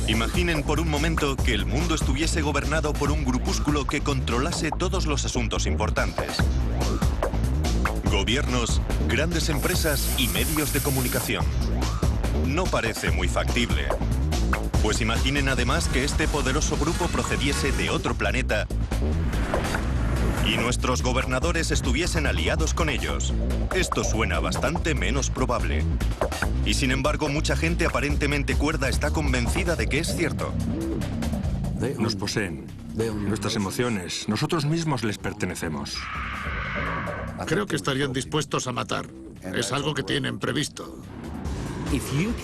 Imaginen por un momento que el mundo estuviese gobernado por un grupúsculo que controlase todos los asuntos importantes. Gobiernos, grandes empresas y medios de comunicación. No parece muy factible. Pues imaginen además que este poderoso grupo procediese de otro planeta y nuestros gobernadores estuviesen aliados con ellos. Esto suena bastante menos probable. Y sin embargo, mucha gente aparentemente cuerda está convencida de que es cierto. Nos poseen. Nuestras emociones, nosotros mismos les pertenecemos. Creo que estarían dispuestos a matar. Es algo que tienen previsto.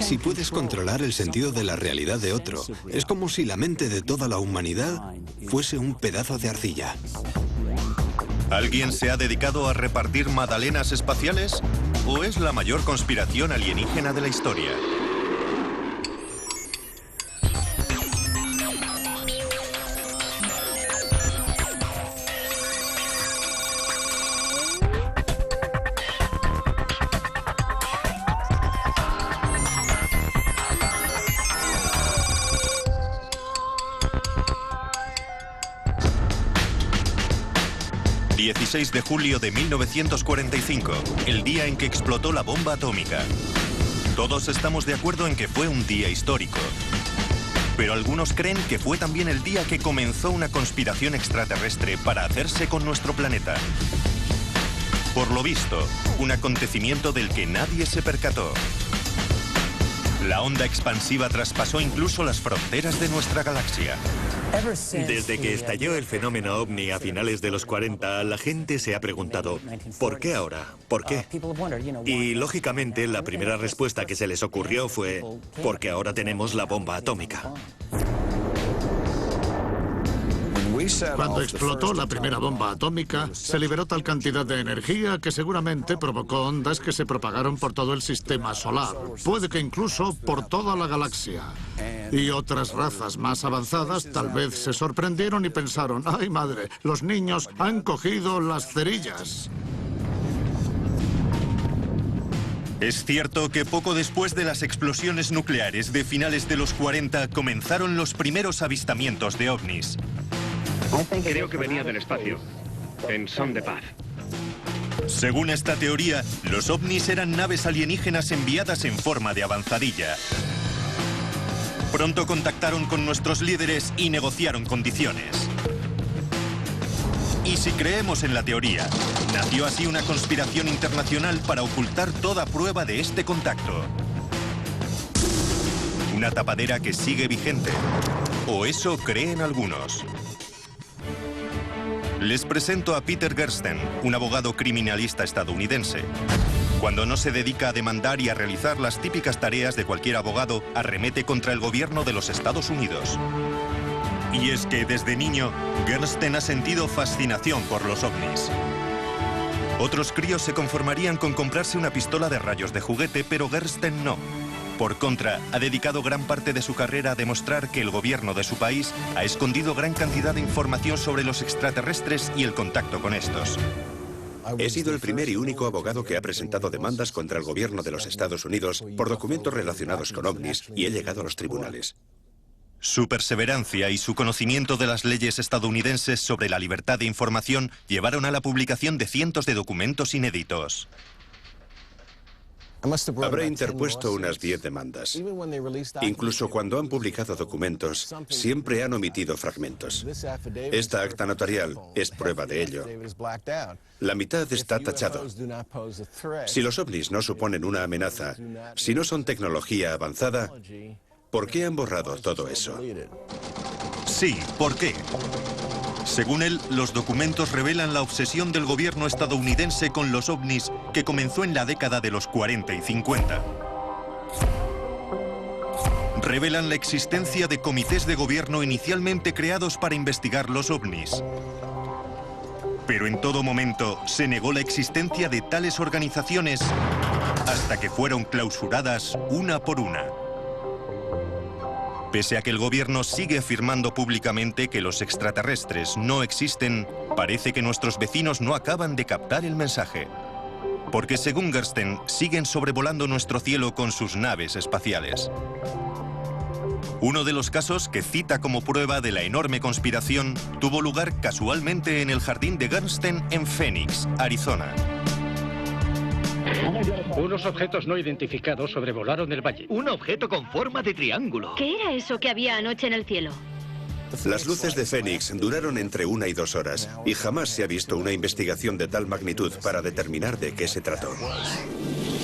Si puedes controlar el sentido de la realidad de otro, es como si la mente de toda la humanidad fuese un pedazo de arcilla. ¿Alguien se ha dedicado a repartir magdalenas espaciales? ¿O es la mayor conspiración alienígena de la historia? ...16 de julio de 1945, el día en que explotó la bomba atómica. Todos estamos de acuerdo en que fue un día histórico. Pero algunos creen que fue también el día que comenzó una conspiración extraterrestre para hacerse con nuestro planeta. Por lo visto, un acontecimiento del que nadie se percató. La onda expansiva traspasó incluso las fronteras de nuestra galaxia. Desde que estalló el fenómeno OVNI a finales de los 40, la gente se ha preguntado, ¿por qué ahora? ¿Por qué? Y lógicamente la primera respuesta que se les ocurrió fue, porque ahora tenemos la bomba atómica. Cuando explotó la primera bomba atómica, se liberó tal cantidad de energía que seguramente provocó ondas que se propagaron por todo el sistema solar. Puede que incluso por toda la galaxia. Y otras razas más avanzadas tal vez se sorprendieron y pensaron, ¡ay madre! Los niños han cogido las cerillas. Es cierto que poco después de las explosiones nucleares de finales de los 40 comenzaron los primeros avistamientos de ovnis. Creo que venía del espacio, en son de paz. Según esta teoría, los ovnis eran naves alienígenas enviadas en forma de avanzadilla. Pronto contactaron con nuestros líderes y negociaron condiciones. Y si creemos en la teoría, nació así una conspiración internacional para ocultar toda prueba de este contacto. Una tapadera que sigue vigente. O eso creen algunos. Les presento a Peter Gersten, un abogado criminalista estadounidense. Cuando no se dedica a demandar y a realizar las típicas tareas de cualquier abogado, arremete contra el gobierno de los Estados Unidos. Y es que desde niño, Gersten ha sentido fascinación por los ovnis. Otros críos se conformarían con comprarse una pistola de rayos de juguete, pero Gersten no. Por contra, ha dedicado gran parte de su carrera a demostrar que el gobierno de su país ha escondido gran cantidad de información sobre los extraterrestres y el contacto con estos. He sido el primer y único abogado que ha presentado demandas contra el gobierno de los Estados Unidos por documentos relacionados con ovnis y he llegado a los tribunales. Su perseverancia y su conocimiento de las leyes estadounidenses sobre la libertad de información llevaron a la publicación de cientos de documentos inéditos. Habré interpuesto unas 10 demandas. Incluso cuando han publicado documentos, siempre han omitido fragmentos. Esta acta notarial es prueba de ello. La mitad está tachado. Si los ovnis no suponen una amenaza, si no son tecnología avanzada, ¿por qué han borrado todo eso? Sí, ¿por qué? Según él, los documentos revelan la obsesión del gobierno estadounidense con los ovnis que comenzó en la década de los 40 y 50. Revelan la existencia de comités de gobierno inicialmente creados para investigar los ovnis. Pero en todo momento se negó la existencia de tales organizaciones hasta que fueron clausuradas una por una. Pese a que el gobierno sigue afirmando públicamente que los extraterrestres no existen, parece que nuestros vecinos no acaban de captar el mensaje. Porque según Gersten, siguen sobrevolando nuestro cielo con sus naves espaciales. Uno de los casos que cita como prueba de la enorme conspiración tuvo lugar casualmente en el jardín de Gersten en Phoenix, Arizona. Unos objetos no identificados sobrevolaron el valle. Un objeto con forma de triángulo. ¿Qué era eso que había anoche en el cielo? Las luces de Phoenix duraron entre 1 y 2 horas y jamás se ha visto una investigación de tal magnitud para determinar de qué se trató.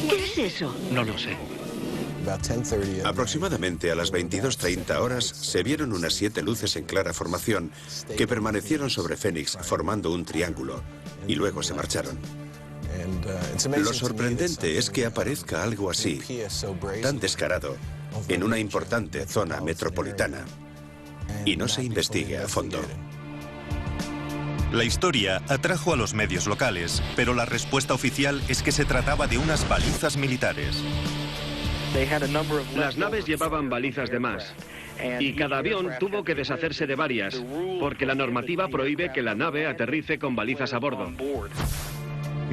¿Qué es eso? No lo sé. Aproximadamente a las 22:30 horas se vieron unas 7 luces en clara formación que permanecieron sobre Phoenix formando un triángulo y luego se marcharon. Lo sorprendente es que aparezca algo así, tan descarado, en una importante zona metropolitana y no se investigue a fondo. La historia atrajo a los medios locales, pero la respuesta oficial es que se trataba de unas balizas militares. Las naves llevaban balizas de más. Y cada avión tuvo que deshacerse de varias, porque la normativa prohíbe que la nave aterrice con balizas a bordo.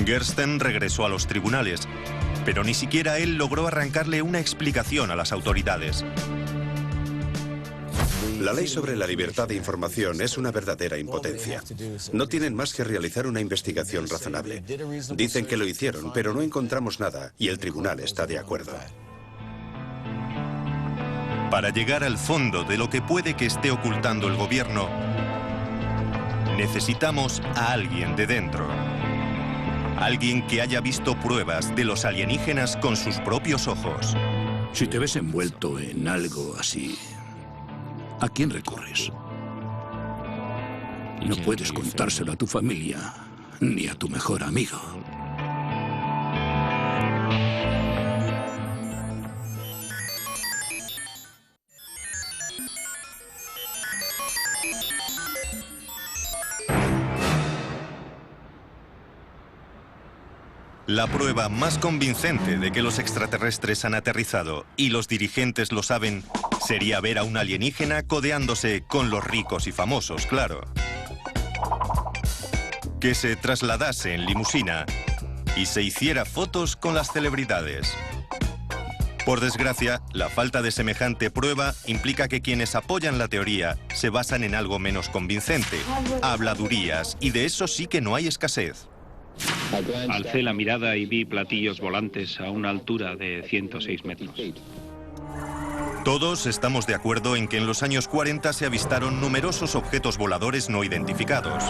Gersten regresó a los tribunales, pero ni siquiera él logró arrancarle una explicación a las autoridades. La ley sobre la libertad de información es una verdadera impotencia. No tienen más que realizar una investigación razonable. Dicen que lo hicieron, pero no encontramos nada y el tribunal está de acuerdo. Para llegar al fondo de lo que puede que esté ocultando el gobierno, necesitamos a alguien de dentro. Alguien que haya visto pruebas de los alienígenas con sus propios ojos. Si te ves envuelto en algo así, ¿a quién recurres? No puedes contárselo a tu familia ni a tu mejor amigo. La prueba más convincente de que los extraterrestres han aterrizado y los dirigentes lo saben sería ver a un alienígena codeándose con los ricos y famosos, claro. Que se trasladase en limusina y se hiciera fotos con las celebridades. Por desgracia, la falta de semejante prueba implica que quienes apoyan la teoría se basan en algo menos convincente, habladurías, y de eso sí que no hay escasez. Alcé la mirada y vi platillos volantes a una altura de 106 metros. Todos estamos de acuerdo en que en los años 40 se avistaron numerosos objetos voladores no identificados.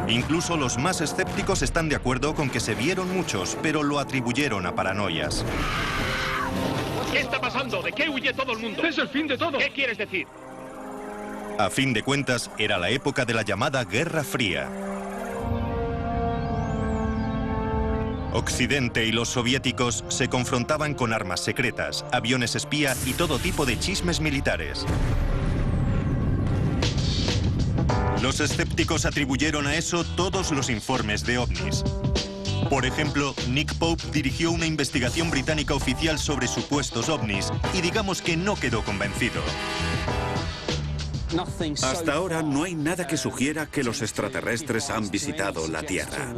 Incluso los más escépticos están de acuerdo con que se vieron muchos, pero lo atribuyeron a paranoias. ¿Qué está pasando? ¿De qué huye todo el mundo? ¡Es el fin de todo! ¿Qué quieres decir? A fin de cuentas, era la época de la llamada Guerra Fría. Occidente y los soviéticos se confrontaban con armas secretas, aviones espía y todo tipo de chismes militares. Los escépticos atribuyeron a eso todos los informes de ovnis. Por ejemplo, Nick Pope dirigió una investigación británica oficial sobre supuestos ovnis y digamos que no quedó convencido. Hasta ahora no hay nada que sugiera que los extraterrestres han visitado la Tierra.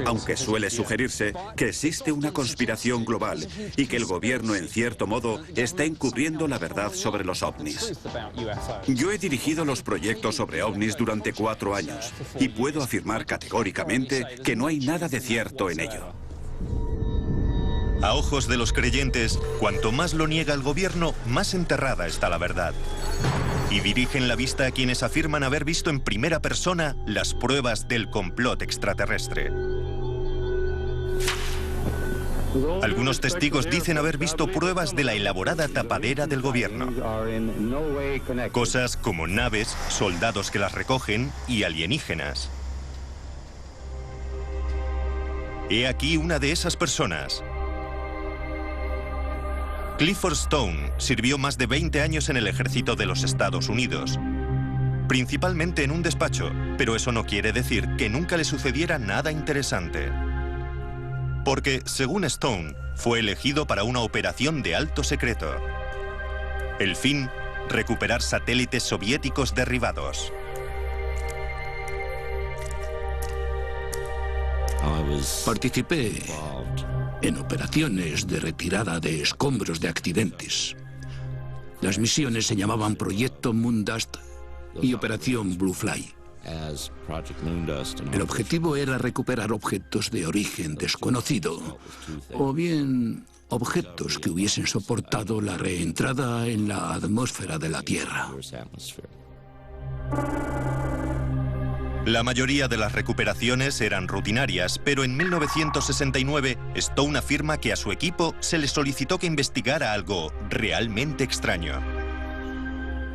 Aunque suele sugerirse que existe una conspiración global y que el gobierno, en cierto modo, está encubriendo la verdad sobre los ovnis. Yo he dirigido los proyectos sobre ovnis durante 4 años y puedo afirmar categóricamente que no hay nada de cierto en ello. A ojos de los creyentes, cuanto más lo niega el gobierno, más enterrada está la verdad. Y dirigen la vista a quienes afirman haber visto en primera persona las pruebas del complot extraterrestre. Algunos testigos dicen haber visto pruebas de la elaborada tapadera del gobierno. Cosas como naves, soldados que las recogen y alienígenas. He aquí una de esas personas. Clifford Stone sirvió más de 20 años en el ejército de los Estados Unidos, principalmente en un despacho, pero eso no quiere decir que nunca le sucediera nada interesante. Porque, según Stone, fue elegido para una operación de alto secreto. El fin, recuperar satélites soviéticos derribados. Participé en operaciones de retirada de escombros de accidentes. Las misiones se llamaban Proyecto Moondust y Operación Bluefly. El objetivo era recuperar objetos de origen desconocido, o bien objetos que hubiesen soportado la reentrada en la atmósfera de la Tierra. La mayoría de las recuperaciones eran rutinarias, pero en 1969 Stone afirma que a su equipo se le solicitó que investigara algo realmente extraño.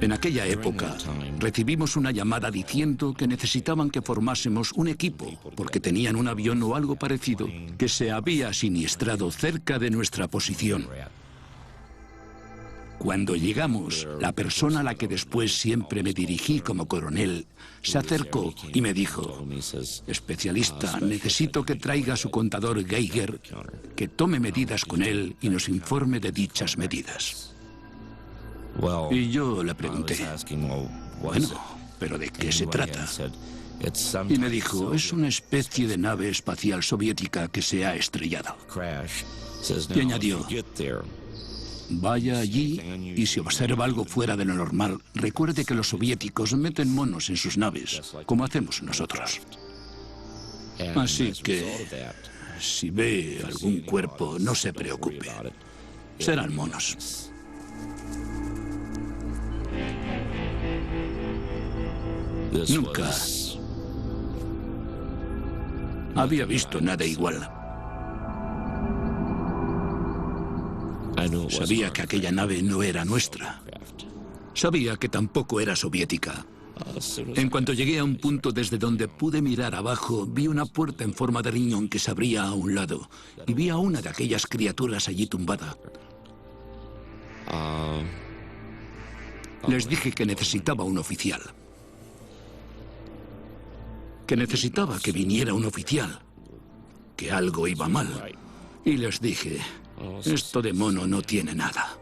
En aquella época, recibimos una llamada diciendo que necesitaban que formásemos un equipo porque tenían un avión o algo parecido que se había siniestrado cerca de nuestra posición. Cuando llegamos, la persona a la que después siempre me dirigí como coronel se acercó y me dijo: especialista, necesito que traiga su contador Geiger, que tome medidas con él y nos informe de dichas medidas. Y yo le pregunté: bueno, ¿pero de qué se trata? Y me dijo: es una especie de nave espacial soviética que se ha estrellado. Y añadió: vaya allí y si observa algo fuera de lo normal, recuerde que los soviéticos meten monos en sus naves, como hacemos nosotros. Así que, si ve algún cuerpo, no se preocupe. Serán monos. Nunca había visto nada igual. Sabía que aquella nave no era nuestra. Sabía que tampoco era soviética. En cuanto llegué a un punto desde donde pude mirar abajo, vi una puerta en forma de riñón que se abría a un lado y vi a una de aquellas criaturas allí tumbada. Les dije que necesitaba un oficial. Que necesitaba que viniera un oficial. Que algo iba mal. Y les dije: esto de mono no tiene nada.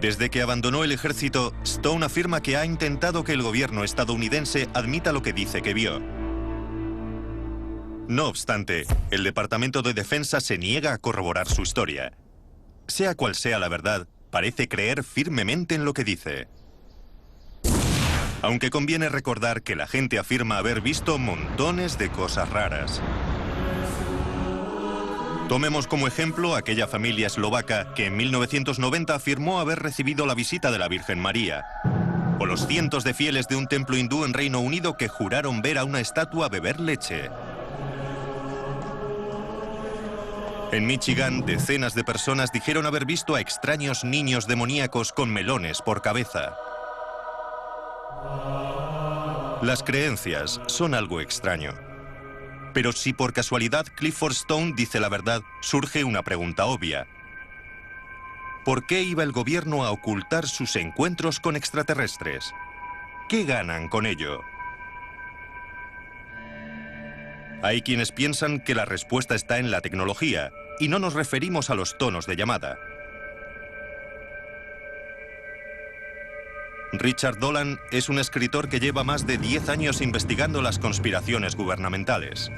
Desde que abandonó el ejército, Stone afirma que ha intentado que el gobierno estadounidense admita lo que dice que vio. No obstante, el Departamento de Defensa se niega a corroborar su historia. Sea cual sea la verdad, parece creer firmemente en lo que dice. Aunque conviene recordar que la gente afirma haber visto montones de cosas raras. Tomemos como ejemplo aquella familia eslovaca que en 1990 afirmó haber recibido la visita de la Virgen María. O los cientos de fieles de un templo hindú en Reino Unido que juraron ver a una estatua beber leche. En Michigan, decenas de personas dijeron haber visto a extraños niños demoníacos con melones por cabeza. Las creencias son algo extraño. Pero si por casualidad Clifford Stone dice la verdad, surge una pregunta obvia. ¿Por qué iba el gobierno a ocultar sus encuentros con extraterrestres? ¿Qué ganan con ello? Hay quienes piensan que la respuesta está en la tecnología, y no nos referimos a los tonos de llamada. Richard Dolan es un escritor que lleva más de 10 años investigando las conspiraciones gubernamentales.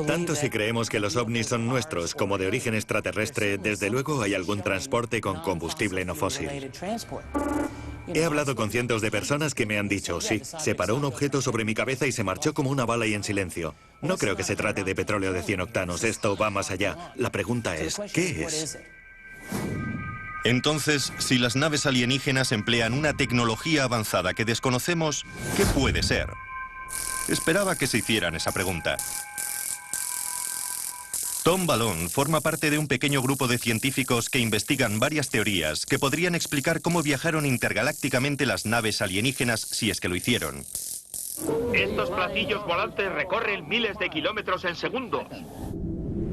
Tanto si creemos que los ovnis son nuestros como de origen extraterrestre, desde luego hay algún transporte con combustible no fósil. He hablado con cientos de personas que me han dicho: sí, se paró un objeto sobre mi cabeza y se marchó como una bala y en silencio. No creo que se trate de petróleo de 100 octanos, esto va más allá. La pregunta es, ¿qué es? Entonces, si las naves alienígenas emplean una tecnología avanzada que desconocemos, ¿qué puede ser? Esperaba que se hicieran esa pregunta. Tom Ballone forma parte de un pequeño grupo de científicos que investigan varias teorías que podrían explicar cómo viajaron intergalácticamente las naves alienígenas si es que lo hicieron. Estos platillos volantes recorren miles de kilómetros en segundos.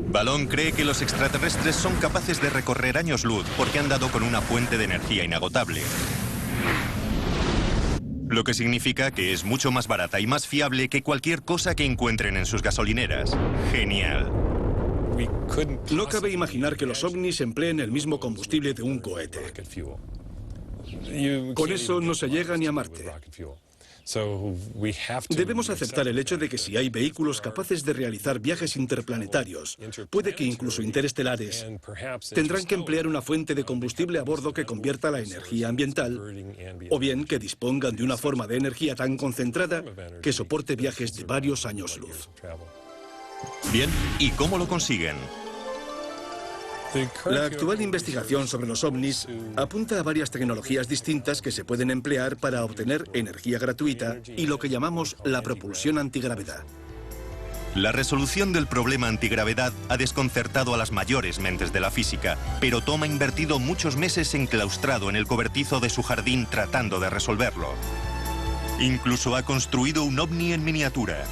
Ballone cree que los extraterrestres son capaces de recorrer años luz porque han dado con una fuente de energía inagotable. Lo que significa que es mucho más barata y más fiable que cualquier cosa que encuentren en sus gasolineras. Genial. No cabe imaginar que los ovnis empleen el mismo combustible de un cohete. Con eso no se llega ni a Marte. Debemos aceptar el hecho de que si hay vehículos capaces de realizar viajes interplanetarios, puede que incluso interestelares, tendrán que emplear una fuente de combustible a bordo que convierta la energía ambiental, o bien que dispongan de una forma de energía tan concentrada que soporte viajes de varios años luz. Bien, ¿y cómo lo consiguen? La actual investigación sobre los ovnis apunta a varias tecnologías distintas que se pueden emplear para obtener energía gratuita y lo que llamamos la propulsión antigravedad. La resolución del problema antigravedad ha desconcertado a las mayores mentes de la física, pero Tom ha invertido muchos meses enclaustrado en el cobertizo de su jardín tratando de resolverlo. Incluso ha construido un ovni en miniatura.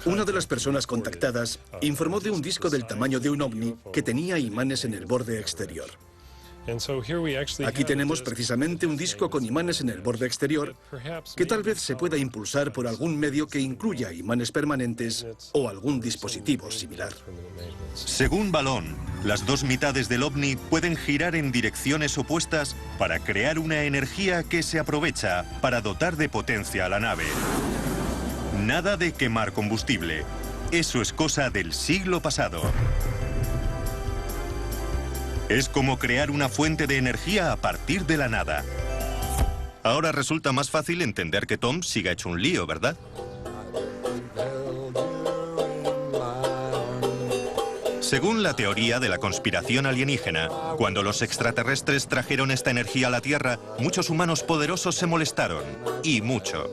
Una de las personas contactadas informó de un disco del tamaño de un ovni que tenía imanes en el borde exterior. Aquí tenemos precisamente un disco con imanes en el borde exterior que tal vez se pueda impulsar por algún medio que incluya imanes permanentes o algún dispositivo similar. Según Ballon, las dos mitades del ovni pueden girar en direcciones opuestas para crear una energía que se aprovecha para dotar de potencia a la nave. Nada de quemar combustible. Eso es cosa del siglo pasado. Es como crear una fuente de energía a partir de la nada. Ahora resulta más fácil entender que Tom siga hecho un lío, ¿verdad? Según la teoría de la conspiración alienígena, cuando los extraterrestres trajeron esta energía a la Tierra, muchos humanos poderosos se molestaron. Y mucho.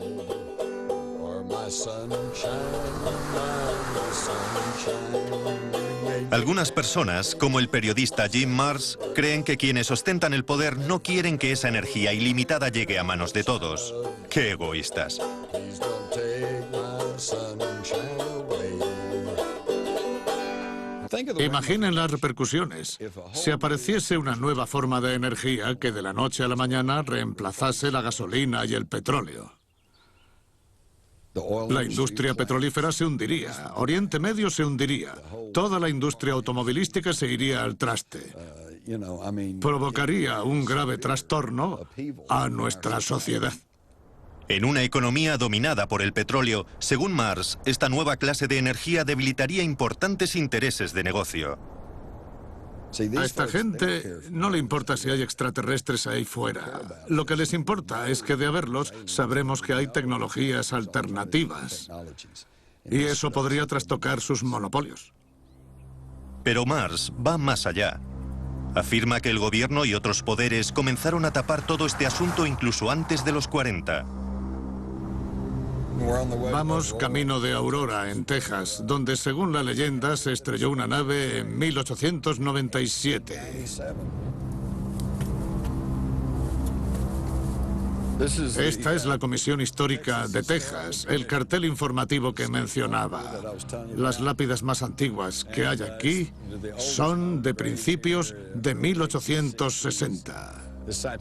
Algunas personas, como el periodista Jim Marrs, creen que quienes ostentan el poder no quieren que esa energía ilimitada llegue a manos de todos. ¡Qué egoístas! Imaginen las repercusiones. Si apareciese una nueva forma de energía que de la noche a la mañana reemplazase la gasolina y el petróleo. La industria petrolífera se hundiría, Oriente Medio se hundiría, toda la industria automovilística se iría al traste. Provocaría un grave trastorno a nuestra sociedad. En una economía dominada por el petróleo, según Marrs, esta nueva clase de energía debilitaría importantes intereses de negocio. A esta gente no le importa si hay extraterrestres ahí fuera. Lo que les importa es que de haberlos sabremos que hay tecnologías alternativas. Y eso podría trastocar sus monopolios. Pero Marrs va más allá. Afirma que el gobierno y otros poderes comenzaron a tapar todo este asunto incluso antes de los 40. Vamos camino de Aurora, en Texas, donde según la leyenda se estrelló una nave en 1897. Esta es la Comisión Histórica de Texas, el cartel informativo que mencionaba. Las lápidas más antiguas que hay aquí son de principios de 1860.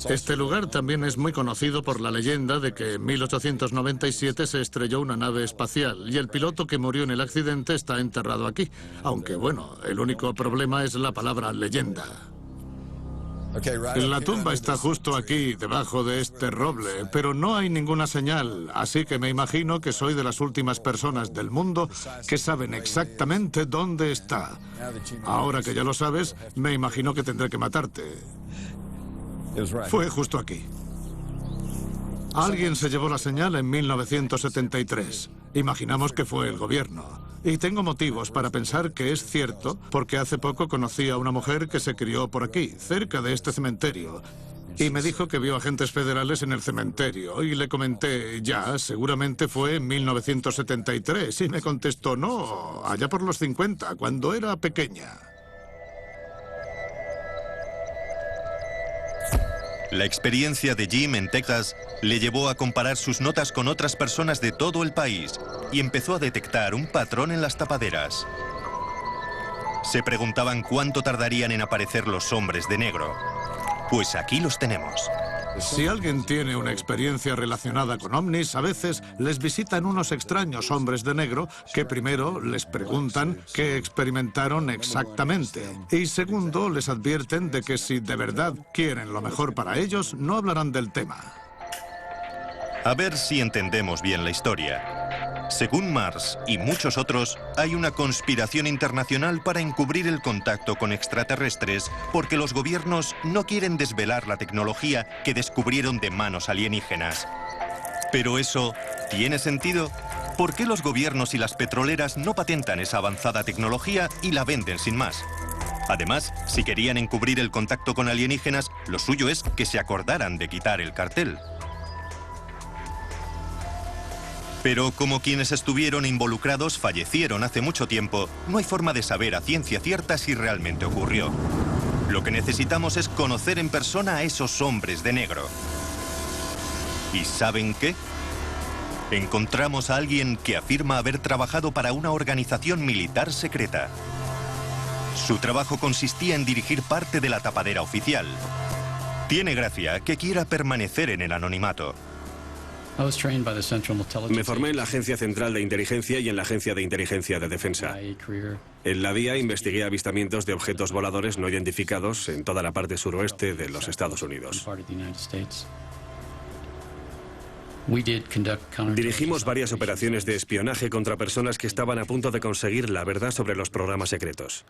Este lugar también es muy conocido por la leyenda de que en 1897 se estrelló una nave espacial y el piloto que murió en el accidente está enterrado aquí. Aunque bueno, el único problema es la palabra leyenda. La tumba está justo aquí, debajo de este roble, pero no hay ninguna señal, así que me imagino que soy de las últimas personas del mundo que saben exactamente dónde está. Ahora que ya lo sabes, me imagino que tendré que matarte. Fue justo aquí. Alguien se llevó la señal en 1973. Imaginamos que fue el gobierno. Y tengo motivos para pensar que es cierto, porque hace poco conocí a una mujer que se crió por aquí, cerca de este cementerio. Y me dijo que vio agentes federales en el cementerio. Y le comenté, ya, seguramente fue en 1973. Y me contestó, no, allá por los 50, cuando era pequeña. La experiencia de Jim en Texas le llevó a comparar sus notas con otras personas de todo el país y empezó a detectar un patrón en las tapaderas. Se preguntaban cuánto tardarían en aparecer los hombres de negro. Pues aquí los tenemos. Si alguien tiene una experiencia relacionada con ovnis, a veces les visitan unos extraños hombres de negro que primero les preguntan qué experimentaron exactamente. Y segundo, les advierten de que si de verdad quieren lo mejor para ellos, no hablarán del tema. A ver si entendemos bien la historia. Según Mars y muchos otros, hay una conspiración internacional para encubrir el contacto con extraterrestres porque los gobiernos no quieren desvelar la tecnología que descubrieron de manos alienígenas. ¿Pero eso tiene sentido? ¿Por qué los gobiernos y las petroleras no patentan esa avanzada tecnología y la venden sin más? Además, si querían encubrir el contacto con alienígenas, lo suyo es que se acordaran de quitar el cartel. Pero como quienes estuvieron involucrados fallecieron hace mucho tiempo, no hay forma de saber a ciencia cierta si realmente ocurrió. Lo que necesitamos es conocer en persona a esos hombres de negro. ¿Y saben qué? Encontramos a alguien que afirma haber trabajado para una organización militar secreta. Su trabajo consistía en dirigir parte de la tapadera oficial. Tiene gracia que quiera permanecer en el anonimato. Me formé en la Agencia Central de Inteligencia y en la Agencia de Inteligencia de Defensa. En la DIA investigué avistamientos de objetos voladores no identificados en toda la parte suroeste de los Estados Unidos. Dirigimos varias operaciones de espionaje contra personas que estaban a punto de conseguir la verdad sobre los programas secretos.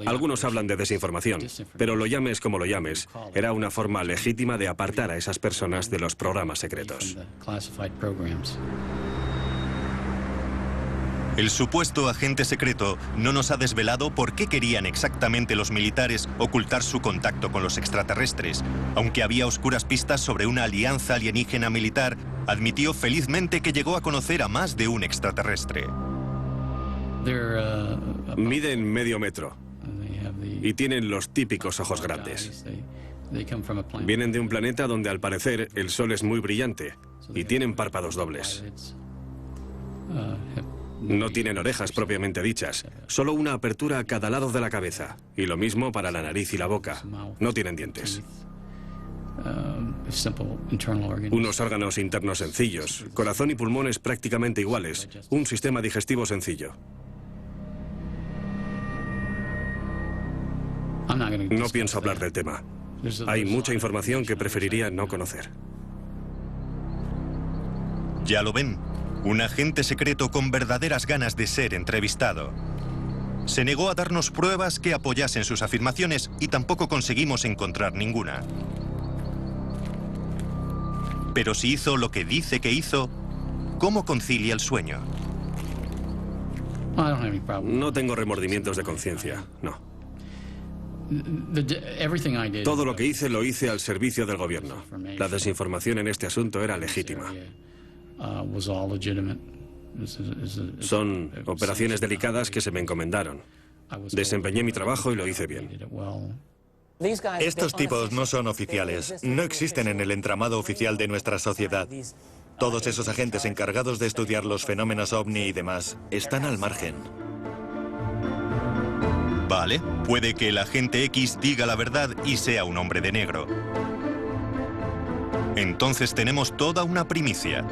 Algunos hablan de desinformación, pero lo llames como lo llames, era una forma legítima de apartar a esas personas de los programas secretos. El supuesto agente secreto no nos ha desvelado por qué querían exactamente los militares ocultar su contacto con los extraterrestres. Aunque había oscuras pistas sobre una alianza alienígena militar, admitió felizmente que llegó a conocer a más de un extraterrestre. Miden medio metro y tienen los típicos ojos grandes. Vienen de un planeta donde al parecer el sol es muy brillante y tienen párpados dobles. No tienen orejas propiamente dichas, solo una apertura a cada lado de la cabeza. Y lo mismo para la nariz y la boca. No tienen dientes. Unos órganos internos sencillos, corazón y pulmones prácticamente iguales, un sistema digestivo sencillo. No pienso hablar del tema. Hay mucha información que preferiría no conocer. Ya lo ven. Un agente secreto con verdaderas ganas de ser entrevistado. Se negó a darnos pruebas que apoyasen sus afirmaciones y tampoco conseguimos encontrar ninguna. Pero si hizo lo que dice que hizo, ¿cómo concilia el sueño? No tengo remordimientos de conciencia, no. Todo lo que hice lo hice al servicio del gobierno. La desinformación en este asunto era legítima. Son operaciones delicadas que se me encomendaron. Desempeñé mi trabajo y lo hice bien. Estos tipos no son oficiales, no existen en el entramado oficial de nuestra sociedad. Todos esos agentes encargados de estudiar los fenómenos ovni y demás están al margen. Vale, puede que el agente X diga la verdad y sea un hombre de negro. Entonces tenemos toda una primicia.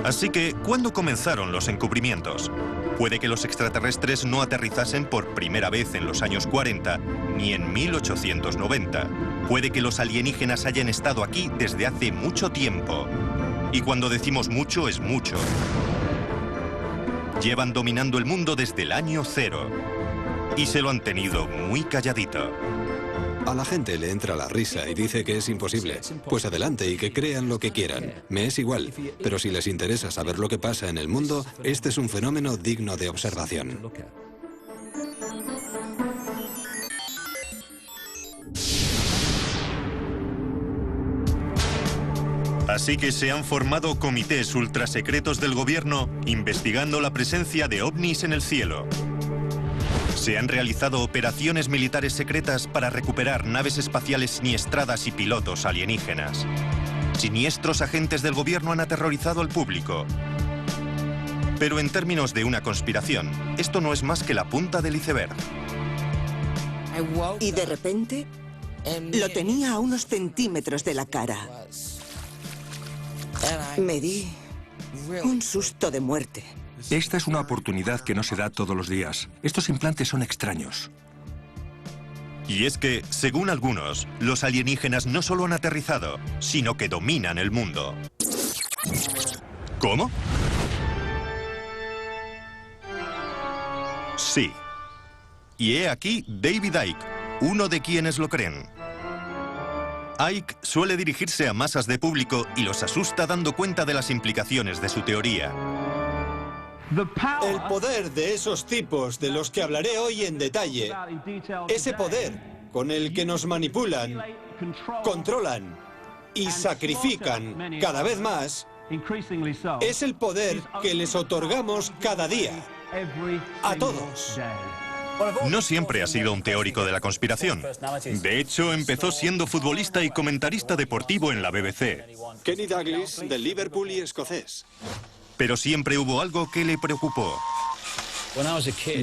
Así que, ¿cuándo comenzaron los encubrimientos? Puede que los extraterrestres no aterrizasen por primera vez en los años 40, ni en 1890. Puede que los alienígenas hayan estado aquí desde hace mucho tiempo. Y cuando decimos mucho, es mucho. Llevan dominando el mundo desde el año 0. Y se lo han tenido muy calladito. A la gente le entra la risa y dice que es imposible. Pues adelante y que crean lo que quieran. Me es igual. Pero si les interesa saber lo que pasa en el mundo, este es un fenómeno digno de observación. Así que se han formado comités ultrasecretos del gobierno investigando la presencia de ovnis en el cielo. Se han realizado operaciones militares secretas para recuperar naves espaciales siniestradas y pilotos alienígenas. Siniestros agentes del gobierno han aterrorizado al público. Pero en términos de una conspiración, esto no es más que la punta del iceberg. Y de repente, lo tenía a unos centímetros de la cara. Me di un susto de muerte. Esta es una oportunidad que no se da todos los días. Estos implantes son extraños. Y es que, según algunos, los alienígenas no solo han aterrizado, sino que dominan el mundo. ¿Cómo? Sí. Y he aquí David Icke, uno de quienes lo creen. Icke suele dirigirse a masas de público y los asusta dando cuenta de las implicaciones de su teoría. El poder de esos tipos de los que hablaré hoy en detalle, ese poder con el que nos manipulan, controlan y sacrifican cada vez más, es el poder que les otorgamos cada día, a todos. No siempre ha sido un teórico de la conspiración. De hecho, empezó siendo futbolista y comentarista deportivo en la BBC. Kenny Dalglish, del Liverpool y escocés. Pero siempre hubo algo que le preocupó.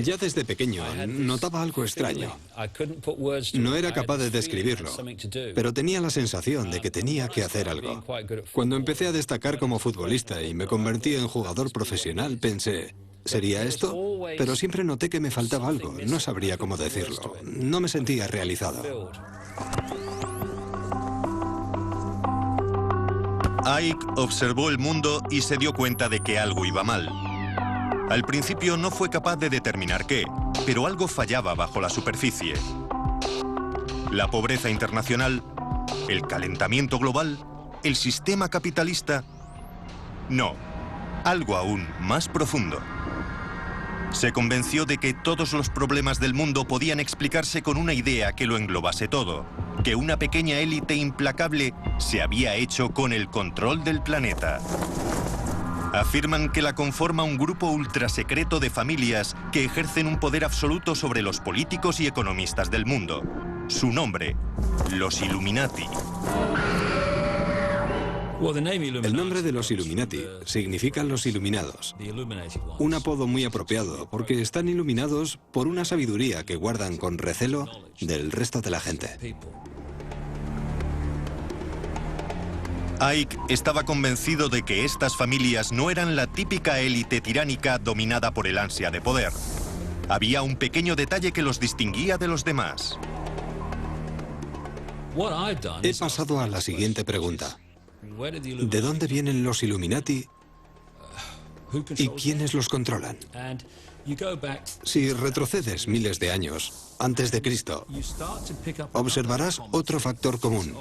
Ya desde pequeño notaba algo extraño. No era capaz de describirlo, pero tenía la sensación de que tenía que hacer algo. Cuando empecé a destacar como futbolista y me convertí en jugador profesional, pensé, ¿sería esto? Pero siempre noté que me faltaba algo, no sabría cómo decirlo. No me sentía realizado. Icke observó el mundo y se dio cuenta de que algo iba mal. Al principio no fue capaz de determinar qué, pero algo fallaba bajo la superficie. La pobreza internacional, el calentamiento global, el sistema capitalista. No, algo aún más profundo. Se convenció de que todos los problemas del mundo podían explicarse con una idea que lo englobase todo, que una pequeña élite implacable se había hecho con el control del planeta. Afirman que la conforma un grupo ultrasecreto de familias que ejercen un poder absoluto sobre los políticos y economistas del mundo. Su nombre, los Illuminati. El nombre de los Illuminati significa los iluminados. Un apodo muy apropiado porque están iluminados por una sabiduría que guardan con recelo del resto de la gente. Icke estaba convencido de que estas familias no eran la típica élite tiránica dominada por el ansia de poder. Había un pequeño detalle que los distinguía de los demás. He pasado a la siguiente pregunta. ¿De dónde vienen los Illuminati y quiénes los controlan? Si retrocedes miles de años antes de Cristo, observarás otro factor común.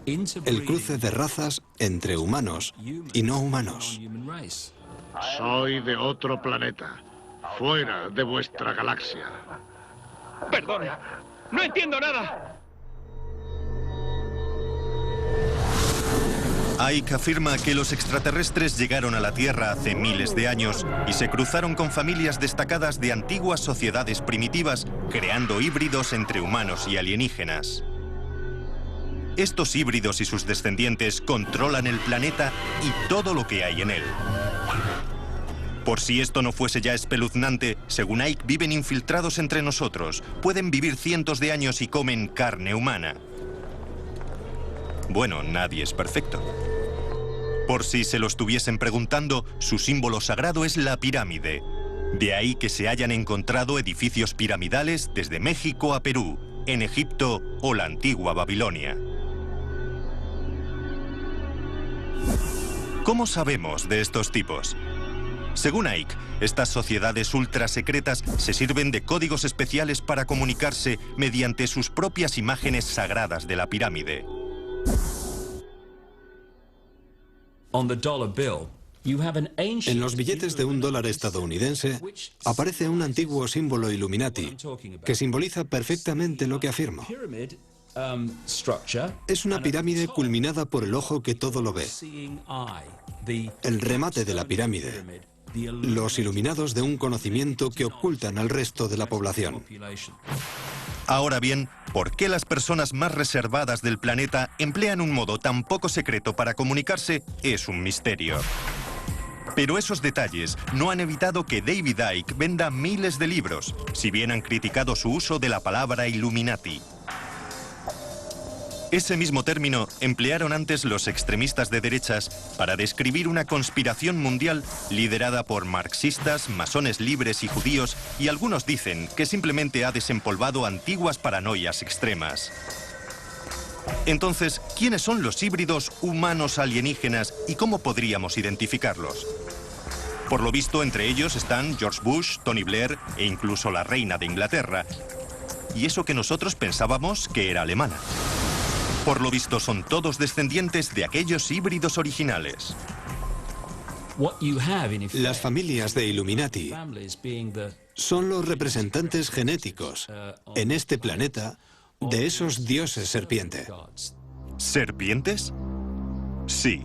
El cruce de razas entre humanos y no humanos. Soy de otro planeta, fuera de vuestra galaxia. Perdón, no entiendo nada. Icke afirma que los extraterrestres llegaron a la Tierra hace miles de años y se cruzaron con familias destacadas de antiguas sociedades primitivas, creando híbridos entre humanos y alienígenas. Estos híbridos y sus descendientes controlan el planeta y todo lo que hay en él. Por si esto no fuese ya espeluznante, según Icke viven infiltrados entre nosotros, pueden vivir cientos de años y comen carne humana. Bueno, nadie es perfecto. Por si se lo estuviesen preguntando, su símbolo sagrado es la pirámide. De ahí que se hayan encontrado edificios piramidales desde México a Perú, en Egipto o la antigua Babilonia. ¿Cómo sabemos de estos tipos? Según Icke, estas sociedades ultrasecretas se sirven de códigos especiales para comunicarse mediante sus propias imágenes sagradas de la pirámide. En los billetes de $1 estadounidense aparece un antiguo símbolo Illuminati que simboliza perfectamente lo que afirmo. Es una pirámide culminada por el ojo que todo lo ve. El remate de la pirámide. Los iluminados de un conocimiento que ocultan al resto de la población. Ahora bien, ¿por qué las personas más reservadas del planeta emplean un modo tan poco secreto para comunicarse? Es un misterio. Pero esos detalles no han evitado que David Icke venda miles de libros, si bien han criticado su uso de la palabra Illuminati. Ese mismo término emplearon antes los extremistas de derechas para describir una conspiración mundial liderada por marxistas, masones libres y judíos, y algunos dicen que simplemente ha desempolvado antiguas paranoias extremas. Entonces, ¿quiénes son los híbridos humanos alienígenas y cómo podríamos identificarlos? Por lo visto, entre ellos están George Bush, Tony Blair e incluso la reina de Inglaterra. Y eso que nosotros pensábamos que era alemana. Por lo visto, son todos descendientes de aquellos híbridos originales. Las familias de Illuminati son los representantes genéticos en este planeta de esos dioses serpiente. ¿Serpientes? Sí.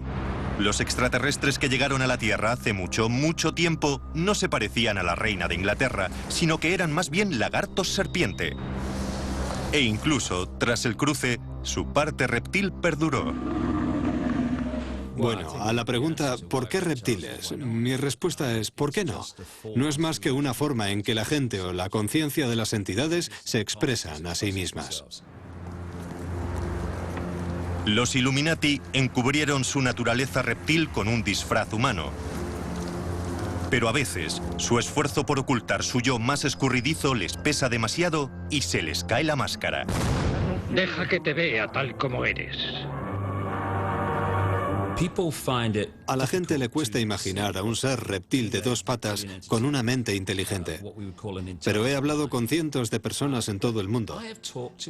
Los extraterrestres que llegaron a la Tierra hace mucho, mucho tiempo no se parecían a la reina de Inglaterra, sino que eran más bien lagartos serpiente. E incluso, tras el cruce, su parte reptil perduró. Bueno, a la pregunta ¿por qué reptiles? Mi respuesta es ¿por qué no? No es más que una forma en que la gente o la conciencia de las entidades se expresan a sí mismas. Los Illuminati encubrieron su naturaleza reptil con un disfraz humano. Pero a veces, su esfuerzo por ocultar su yo más escurridizo les pesa demasiado y se les cae la máscara. Deja que te vea tal como eres. A la gente le cuesta imaginar a un ser reptil de dos patas con una mente inteligente. Pero he hablado con cientos de personas en todo el mundo.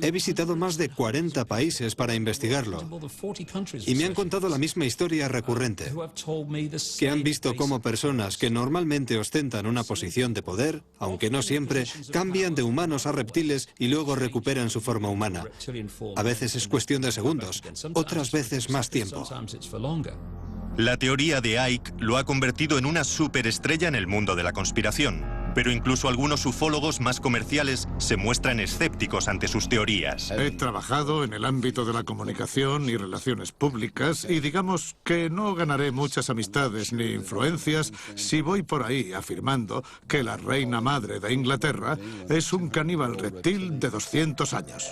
He visitado más de 40 países para investigarlo. Y me han contado la misma historia recurrente. Que han visto cómo personas que normalmente ostentan una posición de poder, aunque no siempre, cambian de humanos a reptiles y luego recuperan su forma humana. A veces es cuestión de segundos, otras veces más tiempo. La teoría de Icke lo ha convertido en una superestrella en el mundo de la conspiración, pero incluso algunos ufólogos más comerciales se muestran escépticos ante sus teorías. He trabajado en el ámbito de la comunicación y relaciones públicas y digamos que no ganaré muchas amistades ni influencias si voy por ahí afirmando que la reina madre de Inglaterra es un caníbal reptil de 200 años.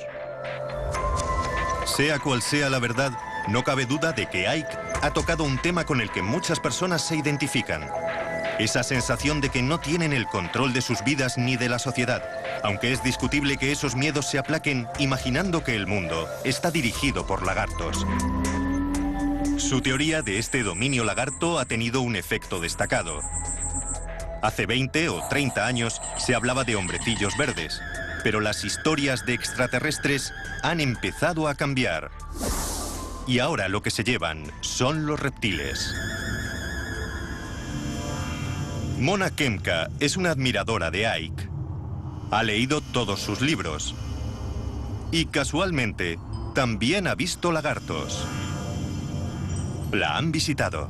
Sea cual sea la verdad, no cabe duda de que Icke ha tocado un tema con el que muchas personas se identifican. Esa sensación de que no tienen el control de sus vidas ni de la sociedad, aunque es discutible que esos miedos se aplaquen imaginando que el mundo está dirigido por lagartos. Su teoría de este dominio lagarto ha tenido un efecto destacado. Hace 20 o 30 años se hablaba de hombrecillos verdes, pero las historias de extraterrestres han empezado a cambiar. Y ahora lo que se llevan son los reptiles. Mona Kemka es una admiradora de Icke. Ha leído todos sus libros. Y casualmente, también ha visto lagartos. La han visitado.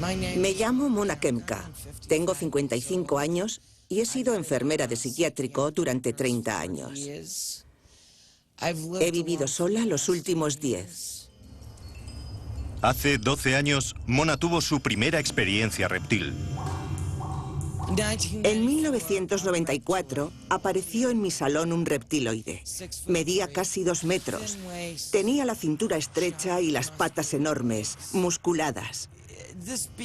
Me llamo Mona Kemka. Tengo 55 años y he sido enfermera de psiquiátrico durante 30 años. He vivido sola los últimos 10. Hace 12 años, Mona tuvo su primera experiencia reptil. En 1994 apareció en mi salón un reptiloide. Medía casi 2 metros. Tenía la cintura estrecha y las patas enormes, musculadas.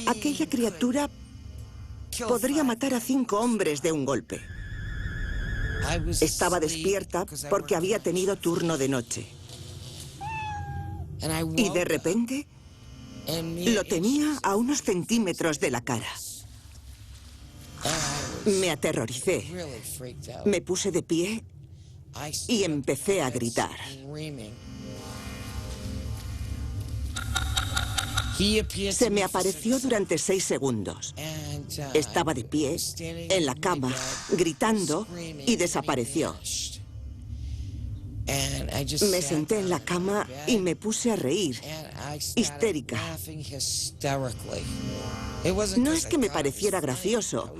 Aquella criatura podría matar a 5 hombres de un golpe. Estaba despierta porque había tenido turno de noche. Y de repente lo tenía a unos centímetros de la cara. Me aterroricé. Me puse de pie y empecé a gritar. Se me apareció durante 6 segundos. Estaba de pie, en la cama, gritando y desapareció. Me senté en la cama y me puse a reír, histérica. No es que me pareciera gracioso,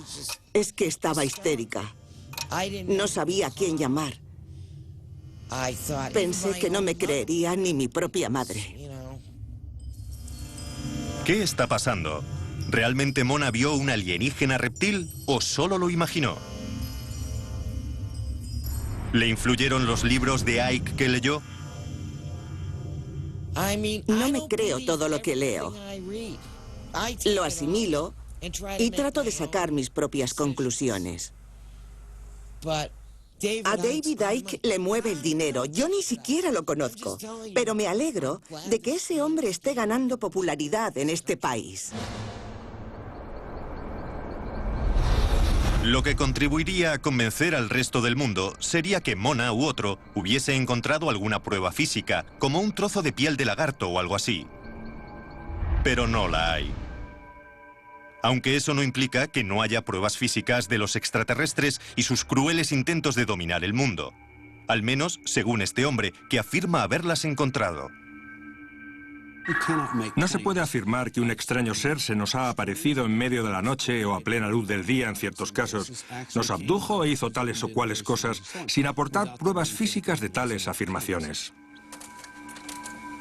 es que estaba histérica. No sabía a quién llamar. Pensé que no me creería ni mi propia madre. ¿Qué está pasando? ¿Realmente Mona vio un alienígena reptil o solo lo imaginó? ¿Le influyeron los libros de Icke que leyó? No me creo todo lo que leo. Lo asimilo y trato de sacar mis propias conclusiones. A David Icke le mueve el dinero. Yo ni siquiera lo conozco, pero me alegro de que ese hombre esté ganando popularidad en este país. Lo que contribuiría a convencer al resto del mundo sería que Mona u otro hubiese encontrado alguna prueba física, como un trozo de piel de lagarto o algo así. Pero no la hay. Aunque eso no implica que no haya pruebas físicas de los extraterrestres y sus crueles intentos de dominar el mundo. Al menos, según este hombre, que afirma haberlas encontrado. No se puede afirmar que un extraño ser se nos ha aparecido en medio de la noche o a plena luz del día en ciertos casos, nos abdujo e hizo tales o cuales cosas sin aportar pruebas físicas de tales afirmaciones.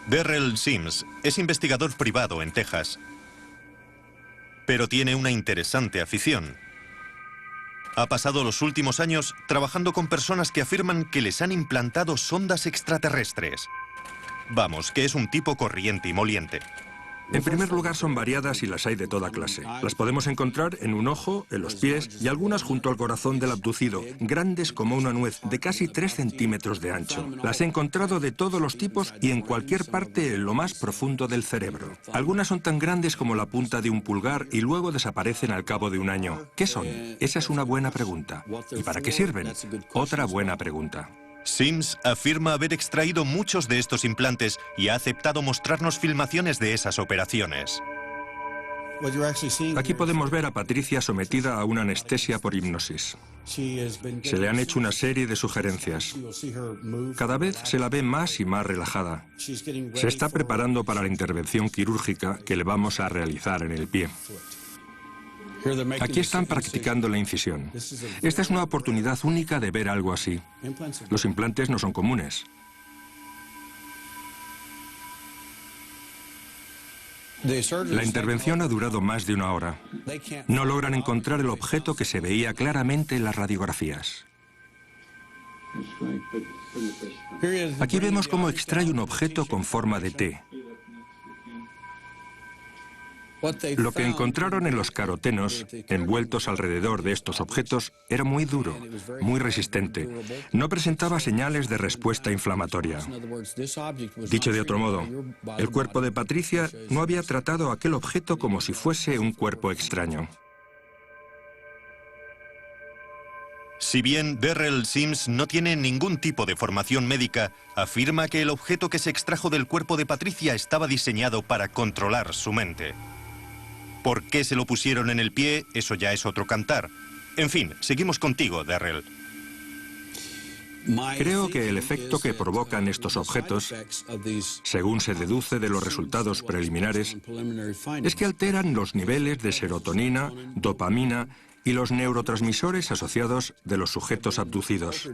Darrell Sims es investigador privado en Texas, pero tiene una interesante afición. Ha pasado los últimos años trabajando con personas que afirman que les han implantado sondas extraterrestres. Vamos, que es un tipo corriente y moliente. En primer lugar, son variadas y las hay de toda clase. Las podemos encontrar en un ojo, en los pies y algunas junto al corazón del abducido, grandes como una nuez, de casi 3 centímetros de ancho. Las he encontrado de todos los tipos y en cualquier parte en lo más profundo del cerebro. Algunas son tan grandes como la punta de un pulgar y luego desaparecen al cabo de un año. ¿Qué son? Esa es una buena pregunta. ¿Y para qué sirven? Otra buena pregunta. Sims afirma haber extraído muchos de estos implantes y ha aceptado mostrarnos filmaciones de esas operaciones. Aquí podemos ver a Patricia sometida a una anestesia por hipnosis. Se le han hecho una serie de sugerencias. Cada vez se la ve más y más relajada. Se está preparando para la intervención quirúrgica que le vamos a realizar en el pie. Aquí están practicando la incisión. Esta es una oportunidad única de ver algo así. Los implantes no son comunes. La intervención ha durado más de 1 hora. No logran encontrar el objeto que se veía claramente en las radiografías. Aquí vemos cómo extrae un objeto con forma de T. Lo que encontraron en los carotenos, envueltos alrededor de estos objetos, era muy duro, muy resistente. No presentaba señales de respuesta inflamatoria. Dicho de otro modo, el cuerpo de Patricia no había tratado aquel objeto como si fuese un cuerpo extraño. Si bien Darrell Sims no tiene ningún tipo de formación médica, afirma que el objeto que se extrajo del cuerpo de Patricia estaba diseñado para controlar su mente. ¿Por qué se lo pusieron en el pie? Eso ya es otro cantar. En fin, seguimos contigo, Darrell. Creo que el efecto que provocan estos objetos, según se deduce de los resultados preliminares, es que alteran los niveles de serotonina, dopamina y los neurotransmisores asociados de los sujetos abducidos.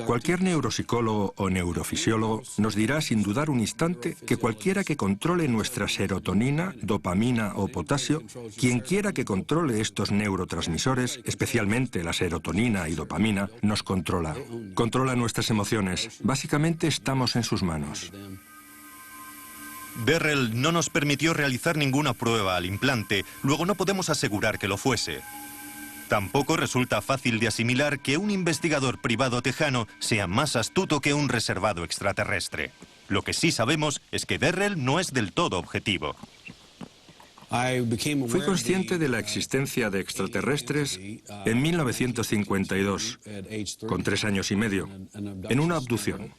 Cualquier neuropsicólogo o neurofisiólogo nos dirá sin dudar un instante que cualquiera que controle nuestra serotonina, dopamina o potasio, quien quiera que controle estos neurotransmisores, especialmente la serotonina y dopamina, nos controla. Controla nuestras emociones. Básicamente estamos en sus manos. Darrell no nos permitió realizar ninguna prueba al implante, luego no podemos asegurar que lo fuese. Tampoco resulta fácil de asimilar que un investigador privado tejano sea más astuto que un reservado extraterrestre. Lo que sí sabemos es que Darrell no es del todo objetivo. Fui consciente de la existencia de extraterrestres en 1952, con 3 años y medio, en una abducción.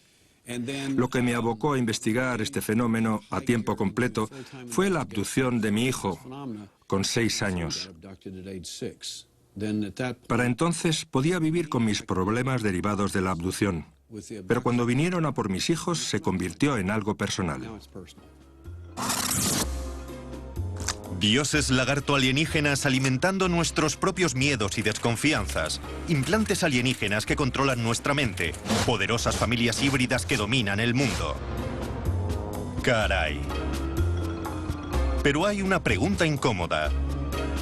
Lo que me abocó a investigar este fenómeno a tiempo completo fue la abducción de mi hijo, con 6 años. Para entonces podía vivir con mis problemas derivados de la abducción, pero cuando vinieron a por mis hijos se convirtió en algo personal. Dioses lagarto alienígenas alimentando nuestros propios miedos y desconfianzas. Implantes alienígenas que controlan nuestra mente. Poderosas familias híbridas que dominan el mundo. Caray. Pero hay una pregunta incómoda.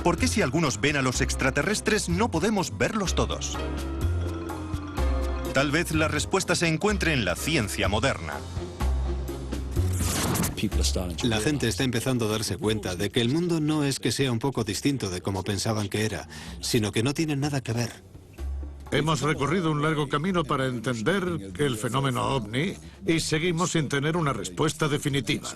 ¿Por qué si algunos ven a los extraterrestres no podemos verlos todos? Tal vez la respuesta se encuentre en la ciencia moderna. La gente está empezando a darse cuenta de que el mundo no es que sea un poco distinto de como pensaban que era, sino que no tiene nada que ver. Hemos recorrido un largo camino para entender el fenómeno ovni y seguimos sin tener una respuesta definitiva.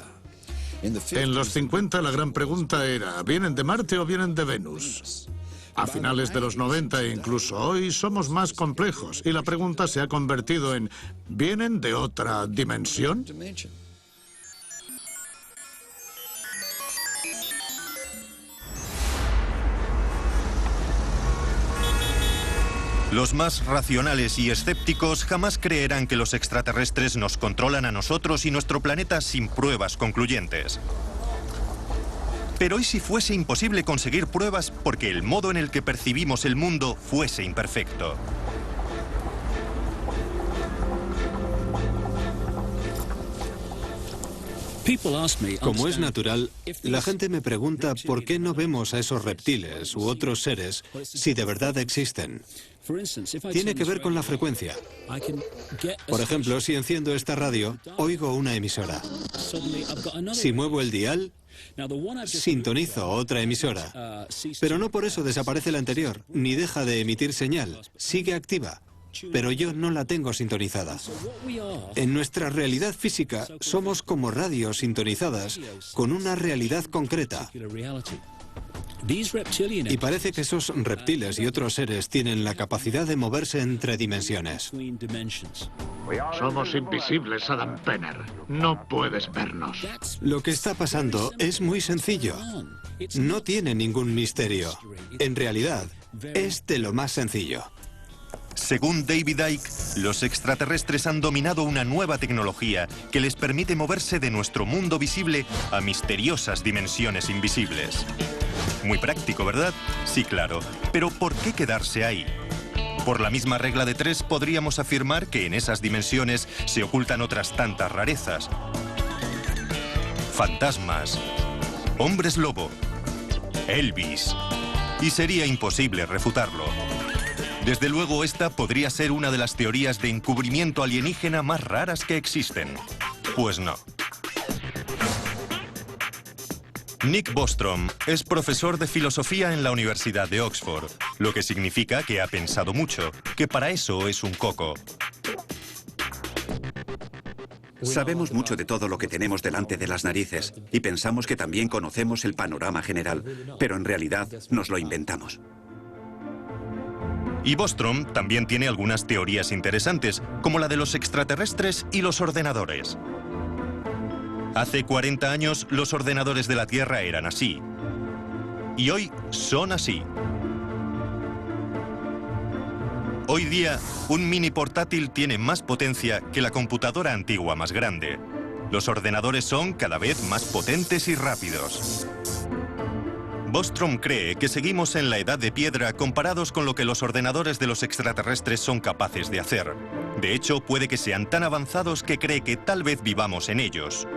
En los 50 la gran pregunta era, ¿vienen de Marte o vienen de Venus? A finales de los 90 e incluso hoy somos más complejos y la pregunta se ha convertido en, ¿vienen de otra dimensión? Los más racionales y escépticos jamás creerán que los extraterrestres nos controlan a nosotros y nuestro planeta sin pruebas concluyentes. Pero ¿y si fuese imposible conseguir pruebas porque el modo en el que percibimos el mundo fuese imperfecto? Como es natural, la gente me pregunta por qué no vemos a esos reptiles u otros seres si de verdad existen. Tiene que ver con la frecuencia. Por ejemplo, si enciendo esta radio, oigo una emisora. Si muevo el dial, sintonizo otra emisora. Pero no por eso desaparece la anterior, ni deja de emitir señal. Sigue activa. Pero yo no la tengo sintonizada. En nuestra realidad física somos como radios sintonizadas con una realidad concreta. Y parece que esos reptiles y otros seres tienen la capacidad de moverse entre dimensiones. Somos invisibles, Adam Penner. No puedes vernos. Lo que está pasando es muy sencillo. No tiene ningún misterio. En realidad, es de lo más sencillo. Según David Icke, los extraterrestres han dominado una nueva tecnología que les permite moverse de nuestro mundo visible a misteriosas dimensiones invisibles. Muy práctico, ¿verdad? Sí, claro. Pero ¿por qué quedarse ahí? Por la misma regla de tres podríamos afirmar que en esas dimensiones se ocultan otras tantas rarezas. Fantasmas, hombres lobo, Elvis. Y sería imposible refutarlo. Desde luego, esta podría ser una de las teorías de encubrimiento alienígena más raras que existen. Pues no. Nick Bostrom es profesor de filosofía en la Universidad de Oxford, lo que significa que ha pensado mucho, que para eso es un coco. Sabemos mucho de todo lo que tenemos delante de las narices y pensamos que también conocemos el panorama general, pero en realidad nos lo inventamos. Y Bostrom también tiene algunas teorías interesantes, como la de los extraterrestres y los ordenadores. Hace 40 años los ordenadores de la Tierra eran así. Y hoy son así. Hoy día, un mini portátil tiene más potencia que la computadora antigua más grande. Los ordenadores son cada vez más potentes y rápidos. Bostrom cree que seguimos en la edad de piedra comparados con lo que los ordenadores de los extraterrestres son capaces de hacer. De hecho, puede que sean tan avanzados que cree que tal vez vivamos en ellos.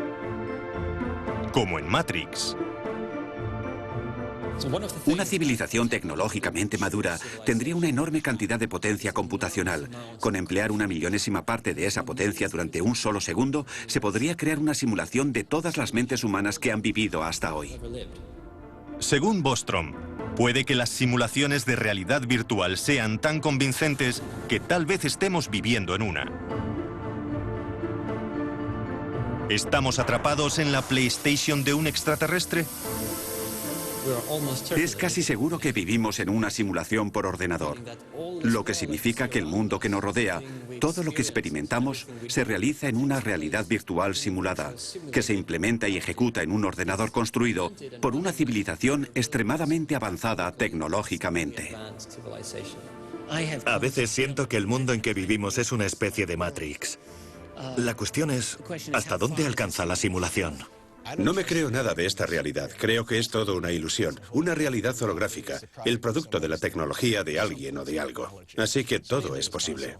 Como en Matrix. Una civilización tecnológicamente madura tendría una enorme cantidad de potencia computacional. Con emplear una millonésima parte de esa potencia durante un solo segundo, se podría crear una simulación de todas las mentes humanas que han vivido hasta hoy. Según Bostrom, puede que las simulaciones de realidad virtual sean tan convincentes que tal vez estemos viviendo en una. ¿Estamos atrapados en la PlayStation de un extraterrestre? Es casi seguro que vivimos en una simulación por ordenador, lo que significa que el mundo que nos rodea, todo lo que experimentamos, se realiza en una realidad virtual simulada, que se implementa y ejecuta en un ordenador construido por una civilización extremadamente avanzada tecnológicamente. A veces siento que el mundo en que vivimos es una especie de Matrix. La cuestión es, ¿hasta dónde alcanza la simulación? No me creo nada de esta realidad. Creo que es todo una ilusión, una realidad holográfica, el producto de la tecnología de alguien o de algo. Así que todo es posible.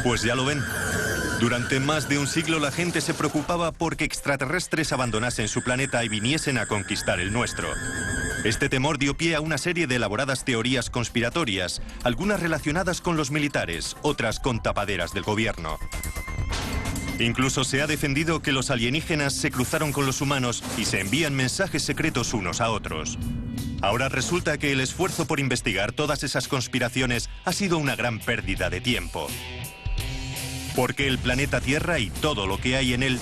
Pues ya lo ven. Durante más de un siglo la gente se preocupaba porque extraterrestres abandonasen su planeta y viniesen a conquistar el nuestro. Este temor dio pie a una serie de elaboradas teorías conspiratorias, algunas relacionadas con los militares, otras con tapaderas del gobierno. Incluso se ha defendido que los alienígenas se cruzaron con los humanos y se envían mensajes secretos unos a otros. Ahora resulta que el esfuerzo por investigar todas esas conspiraciones ha sido una gran pérdida de tiempo. Porque el planeta Tierra y todo lo que hay en él,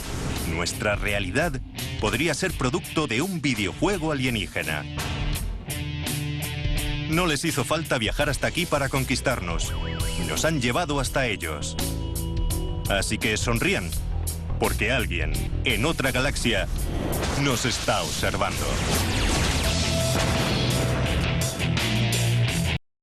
nuestra realidad, podría ser producto de un videojuego alienígena. No les hizo falta viajar hasta aquí para conquistarnos. Nos han llevado hasta ellos. Así que sonrían, porque alguien en otra galaxia nos está observando.